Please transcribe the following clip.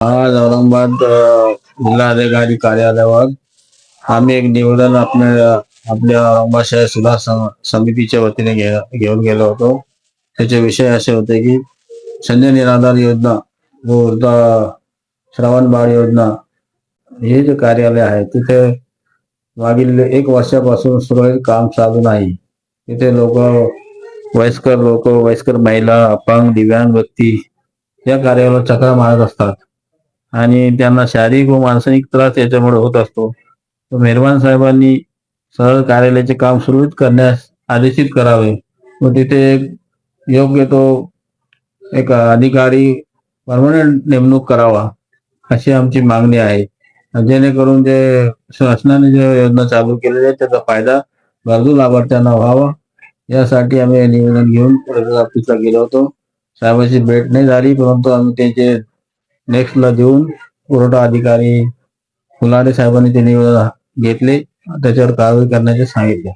आज औरंगाबाद जिल्हाधिकारी कार्यालयावर आम्ही एक निवेदन आपल्या औरंगाबाद शहर सुधार समितीच्या वतीने घेऊन गेलो होतो. त्याचे विषय असे होते की संजय निराधार योजना व श्रावण बाळ योजना हे जे कार्यालय आहे तिथे मागील 1 वर्षापासून सुरळीत काम चालू नाही. तिथे वयस्कर महिला, अपंग, दिव्यांग व्यक्ती या कार्यालयावर चक्रा मारत असतात आणि त्यांना शारीरिक व मानसिक त्रास याच्यामुळे होत असतो. तर मेहरबान साहेबांनी सरळ कार्यालयाचे काम सुरळीत करण्यास आदेशित करावे व तिथे योग्य तो एक अधिकारी परमनंट नेमणूक करावा अशी आमची मागणी आहे. जेणेकरून जे शासनाने जे योजना चालू केलेल्या आहेत त्याचा फायदा गरजू लाभार्थ्यांना व्हावा यासाठी आम्ही निवेदन घेऊन कलेक्टर ऑफिसला गेलो होतो. साहेबांची भेट नाही झाली, परंतु आम्ही त्यांचे नेक्स्टला देऊन पुरवठा अधिकारी फुलारे साहेबांनी ते निवेदन घेतले, त्याच्यावर कारवाई करण्याचे सांगितले.